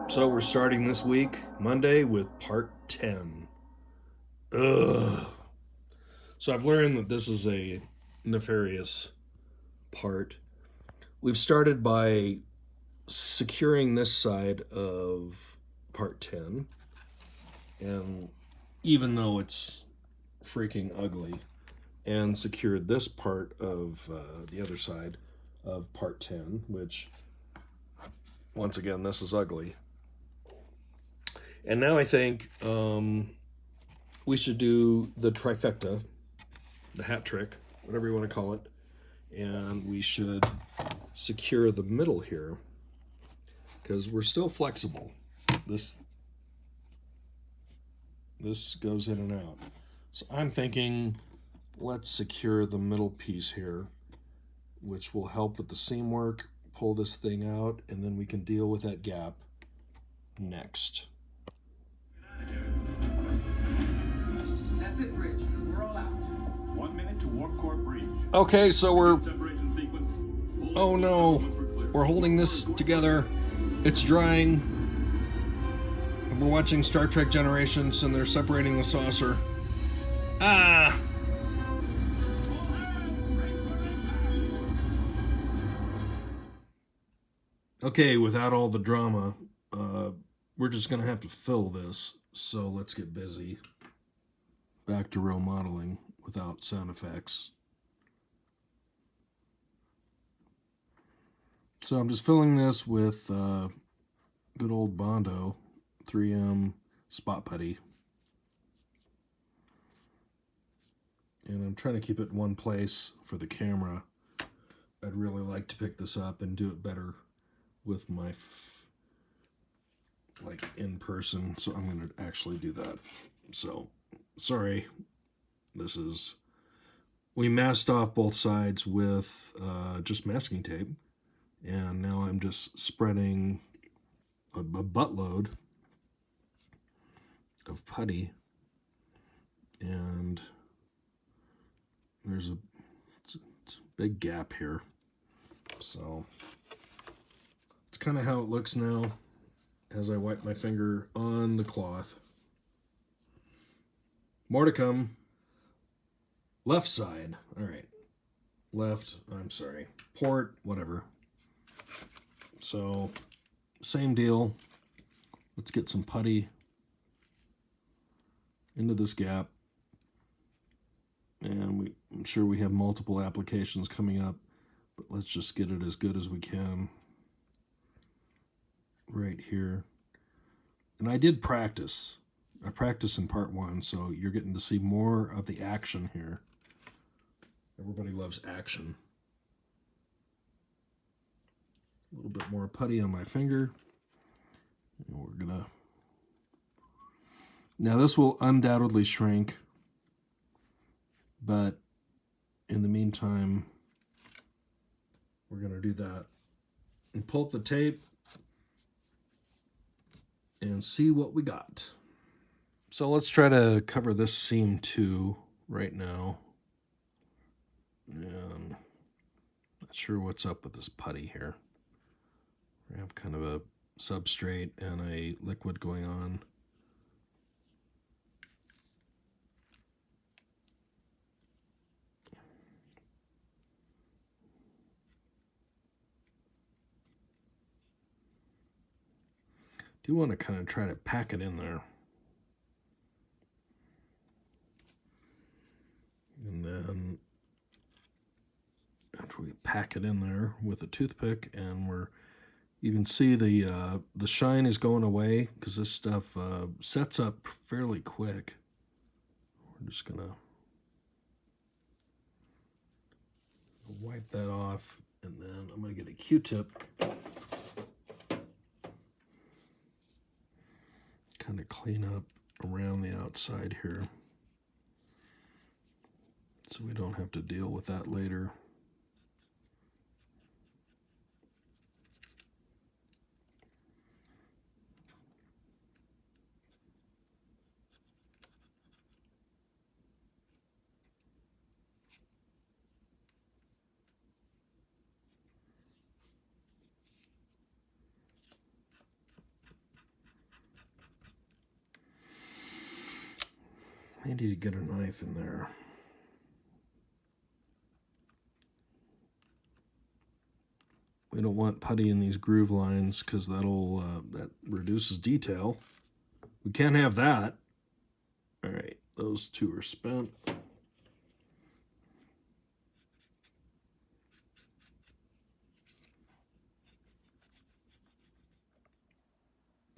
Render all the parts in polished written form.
So we're starting this week, Monday, with part 10. Ugh. So I've learned that this is a nefarious part. We've started by securing this side of part 10, and even though it's freaking ugly, and secured this part of the other side of part 10, which, once again, this is ugly. And now I think we should do the trifecta, the hat trick, whatever you want to call it. And we should secure the middle here because we're still flexible. This goes in and out. So I'm thinking let's secure the middle piece here, which will help with the seam work, pull this thing out, and then we can deal with that gap next. That's it, Bridge. We're all out. 1 minute to warp core breach. Okay, so we're... Separation sequence. Oh no, we're holding this together. It's drying. And we're watching Star Trek Generations and they're separating the saucer. Ah! Okay, without all the drama, we're just gonna have to fill this. So let's get busy. Back to real modeling without sound effects. So I'm just filling this with good old Bondo 3M spot putty. And I'm trying to keep it in one place for the camera. I'd really like to pick this up and do it better with my like in person, so I'm going to actually do that. So sorry, we masked off both sides with just masking tape, and now I'm just spreading a buttload of putty, and there's it's a big gap here, so it's kind of how it looks now as I wipe my finger on the cloth. More to come. Left side. All right. Left, I'm sorry. Port, whatever. So, same deal. Let's get some putty into this gap. And I'm sure we have multiple applications coming up, but let's just get it as good as we can. Right here. And I did practice. I practiced in part 1, so you're getting to see more of the action here. Everybody loves action. A little bit more putty on my finger. And we're gonna... Now this will undoubtedly shrink, but in the meantime, we're gonna do that. And pull up the tape and see what we got. So let's try to cover this seam too right now. Not sure what's up with this putty here. We have kind of a substrate and a liquid going on. Do want to kind of try to pack it in there. And then after we pack it in there with a toothpick, and you can see the shine is going away because this stuff sets up fairly quick. We're just gonna wipe that off, and then I'm gonna get a Q-tip. Kind of clean up around the outside here so we don't have to deal with that later. I need to get a knife in there. We don't want putty in these groove lines because that reduces detail. We can't have that. All right, those two are spent.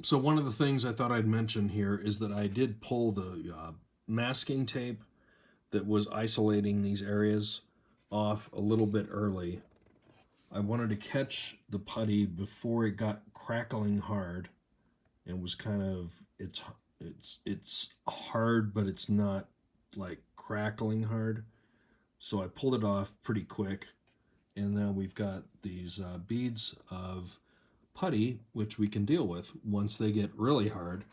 So one of the things I thought I'd mention here is that I did pull the masking tape that was isolating these areas off a little bit early. I wanted to catch the putty before it got crackling hard and was kind of it's hard, but it's not like crackling hard. So I pulled it off pretty quick, and now we've got these beads of putty, which we can deal with once they get really hard.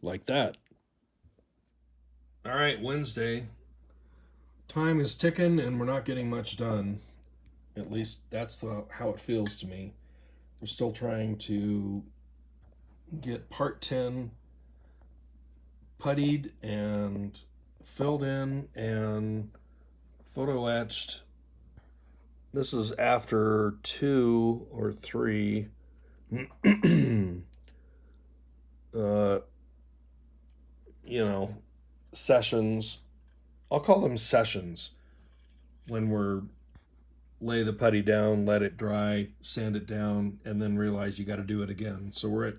Like that. All right, Wednesday. Time is ticking and we're not getting much done. At least that's how it feels to me. We're still trying to get part 10 puttied and filled in and photo etched. This is after 2 or 3 sessions. I'll call them sessions when we're lay the putty down, let it dry, sand it down, and then realize you got to do it again. So we're at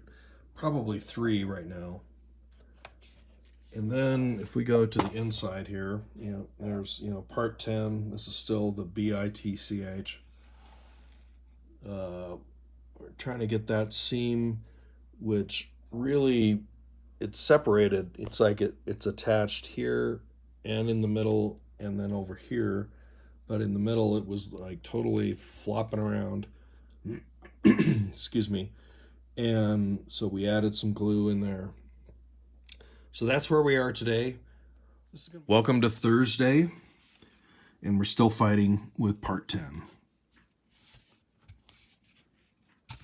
probably 3 right now. And then if we go to the inside here, there's, part 10. This is still the BITCH. We're trying to get that seam, which really, it's separated. It's like it's attached here and in the middle and then over here. But in the middle, it was like totally flopping around. Excuse me. And so we added some glue in there. So that's where we are today. Welcome to Thursday, and we're still fighting with part 10.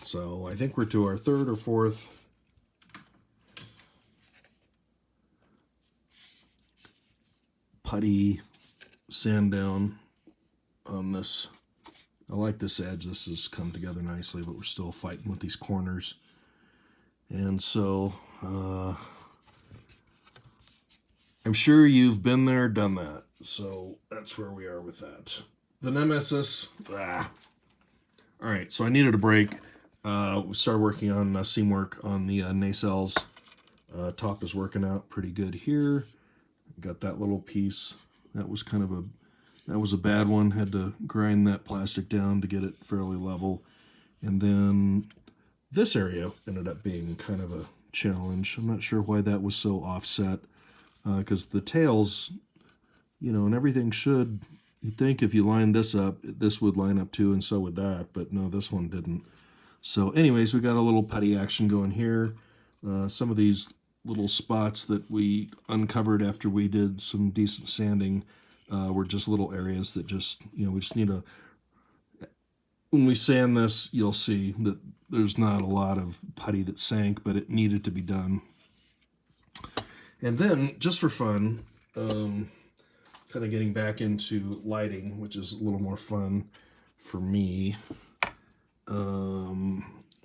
So I think we're to our 3rd or 4th putty sand down on this. I like this edge. This has come together nicely, but we're still fighting with these corners. And so I'm sure you've been there, done that. So that's where we are with that. The Nemesis. All right, so I needed a break. We started working on seam work on the nacelles. Top is working out pretty good here. Got that little piece. That was a bad one. Had to grind that plastic down to get it fairly level. And then this area ended up being kind of a challenge. I'm not sure why that was so offset. Because the tails, and everything should, you'd think if you line this up, this would line up too, and so would that, but no, this one didn't. So anyways, we got a little putty action going here. Some of these little spots that we uncovered after we did some decent sanding were just little areas that just, we just need when we sand this, you'll see that there's not a lot of putty that sank, but it needed to be done. And then, just for fun, kind of getting back into lighting, which is a little more fun for me.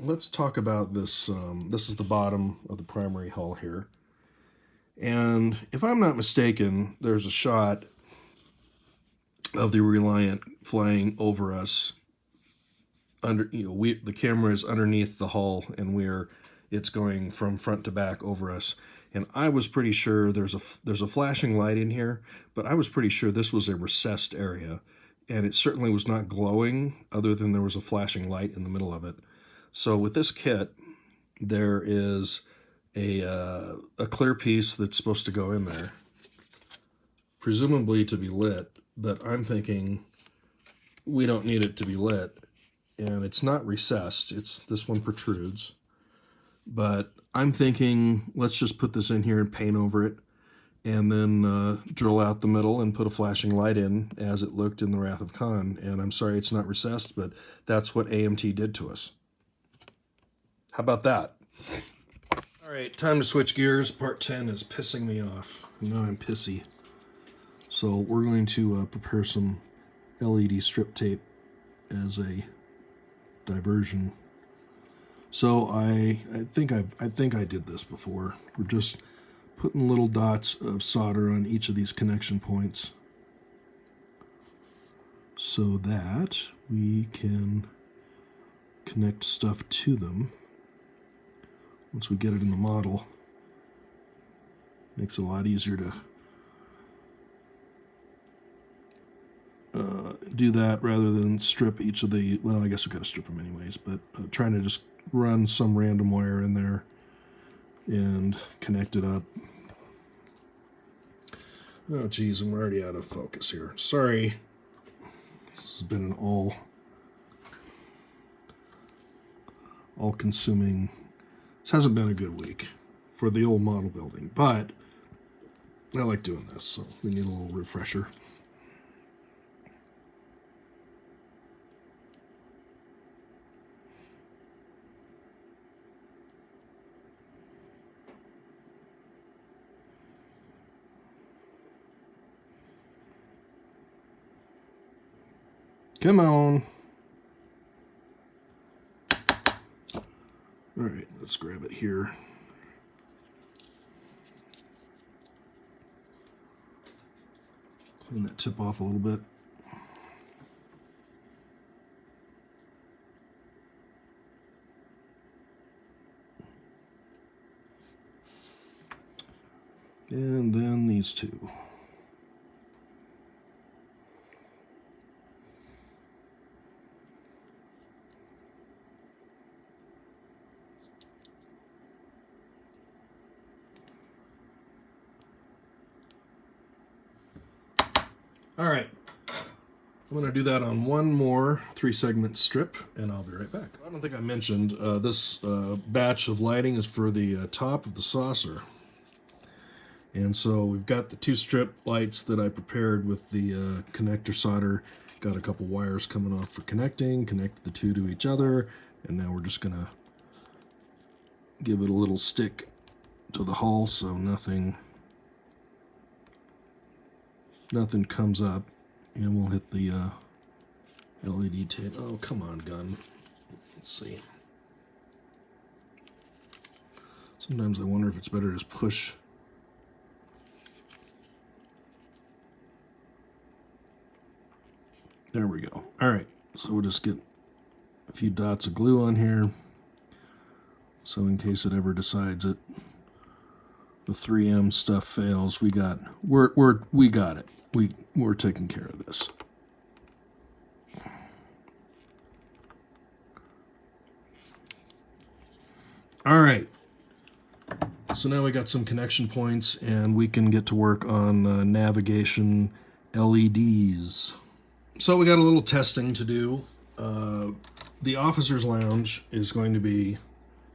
Let's talk about this. This is the bottom of the primary hull here. And if I'm not mistaken, there's a shot of the Reliant flying over us. The camera is underneath the hull, and it's going from front to back over us. And I was pretty sure there's a flashing light in here, but I was pretty sure this was a recessed area. And it certainly was not glowing, other than there was a flashing light in the middle of it. So with this kit, there is a clear piece that's supposed to go in there, presumably to be lit, but I'm thinking we don't need it to be lit. And it's not recessed, this one protrudes. But I'm thinking, let's just put this in here and paint over it, and then drill out the middle and put a flashing light in as it looked in the Wrath of Khan. And I'm sorry it's not recessed, but that's what AMT did to us. How about that? All right, time to switch gears. Part 10 is pissing me off. Now I'm pissy. So we're going to prepare some LED strip tape as a diversion. So I think I did this before. We're just putting little dots of solder on each of these connection points so that we can connect stuff to them once we get it in the model. Makes it a lot easier to do that rather than strip each of the, well, I guess we've got to strip them anyways, but trying to just run some random wire in there and connect it up. Oh geez, I'm already out of focus here. Sorry. This has been an all-consuming. This hasn't been a good week for the old model building, but I like doing this, so we need a little refresher. Come on. All right, let's grab it here. Clean that tip off a little bit. And then these two. All right, I'm going to do that on one more 3-segment strip, and I'll be right back. I don't think I mentioned this batch of lighting is for the top of the saucer. And so we've got the 2 strip lights that I prepared with the connector solder. Got a couple wires coming off for connecting, connect the 2 to each other, and now we're just going to give it a little stick to the hull so nothing comes up, and we'll hit the LED tape. Oh, come on, gun. Let's see. Sometimes I wonder if it's better to just push. There we go. All right, so we'll just get a few dots of glue on here, so in case it ever decides it, the 3M stuff fails, we got it. We're taking care of this. All right. So now we got some connection points, and we can get to work on navigation LEDs. So we got a little testing to do. The officer's lounge is going to be,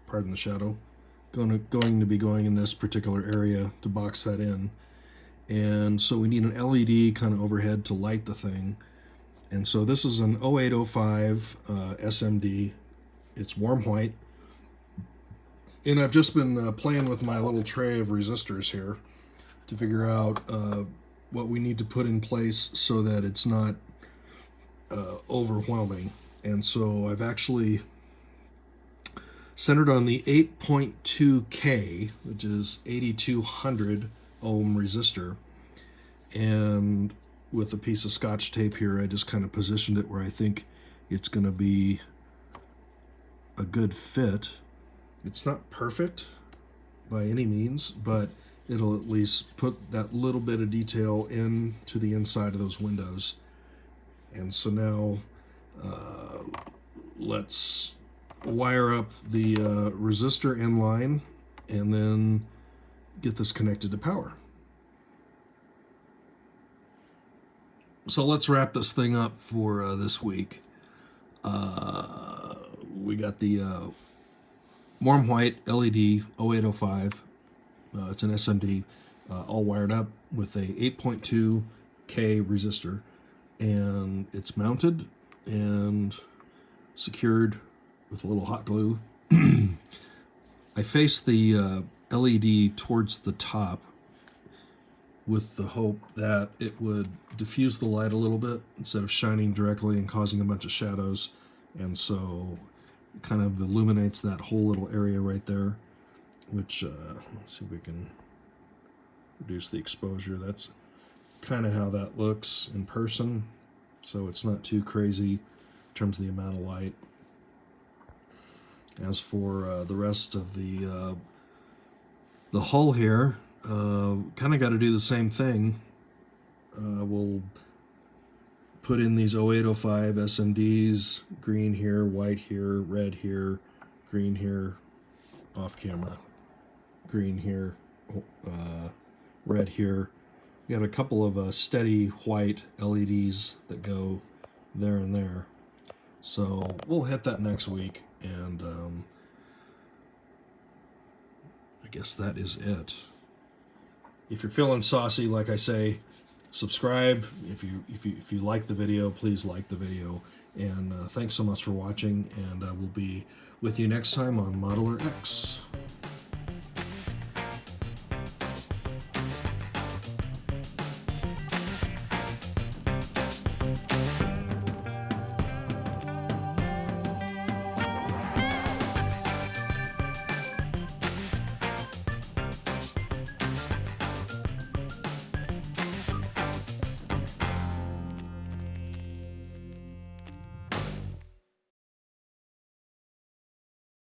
pardon the shadow, going to be going in this particular area to box that in. And so we need an LED kind of overhead to light the thing. And so this is an 0805 SMD. It's warm white. And I've just been playing with my little tray of resistors here to figure out what we need to put in place so that it's not overwhelming. And so I've actually centered on the 8.2K, which is 8200 ohm resistor, and with a piece of scotch tape here I just kind of positioned it where I think it's going to be a good fit. It's not perfect by any means, but it'll at least put that little bit of detail into the inside of those windows. And so now let's wire up the resistor in line and then get this connected to power. So let's wrap this thing up for this week. We got the warm white LED 0805. It's an SMD, all wired up with a 8.2K resistor, and it's mounted and secured with a little hot glue. I faced the LED towards the top with the hope that it would diffuse the light a little bit instead of shining directly and causing a bunch of shadows. And so it kind of illuminates that whole little area right there, which, let's see if we can reduce the exposure. That's kind of how that looks in person. So it's not too crazy in terms of the amount of light. As for the rest of the hull here, kind of got to do the same thing. We'll put in these 0805 SMDs, green here, white here, red here, green here, off camera, green here, red here. We got a couple of steady white LEDs that go there and there. So we'll hit that next week, and I guess that is it. If you're feeling saucy, like I say, subscribe. If you like the video, please like the video. And thanks so much for watching, and we'll be with you next time on Modeler X.